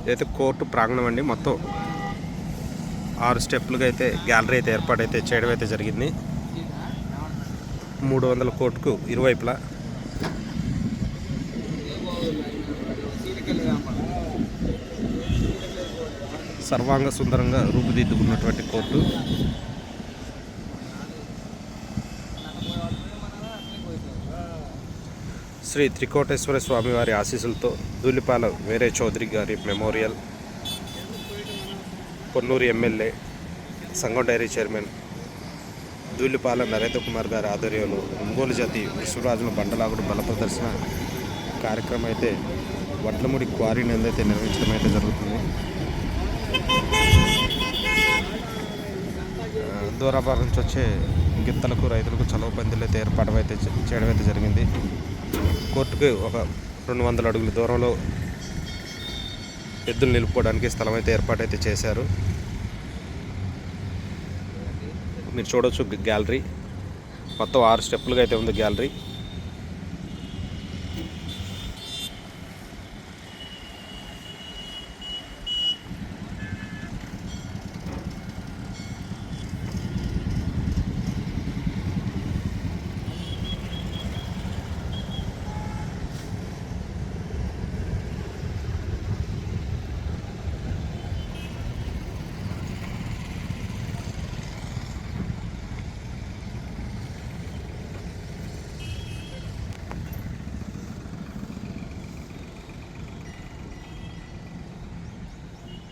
ఇదైతే కోర్టు ప్రాంగణం అండి. మొత్తం 6 స్టెప్లుగా అయితే గ్యాలరీ అయితే ఏర్పాటైతే చేయడం అయితే జరిగింది. 300 కోట్కు ఇరువైపులా సర్వాంగ సుందరంగా రూపుదిద్దుకున్నటువంటి కోర్టు. శ్రీ త్రికోటేశ్వర స్వామివారి ఆశీస్సులతో ధూళిపాల వేరే చౌదరి గారి మెమోరియల్, పొన్నూరు ఎమ్మెల్యే, సంఘం డైరీ చైర్మన్ ధూళిపాల నరేంద్ర కుమార్ గారి ఆధ్వర్యంలో ఒంగోలు జాతి విశ్వరాజుల బండలాగుడు బల ప్రదర్శన కార్యక్రమం అయితే వడ్లముడి క్వారీ నందైతే నిర్వహించడం అయితే జరుగుతుంది. దూరాభారం నుంచి వచ్చే గిత్తలకు రైతులకు చలువ పందిళ్ళు అయితే ఏర్పాటు అయితే చేయడం అయితే జరిగింది. కోర్టుకు ఒక 200 అడుగుల దూరంలో ఎద్దులు నిలుపుకోవడానికి స్థలం అయితే ఏర్పాటు అయితే చేశారు. మీరు చూడవచ్చు గ్యాలరీ మొత్తం 6 స్టెప్పులుగా అయితే ఉంది గ్యాలరీ.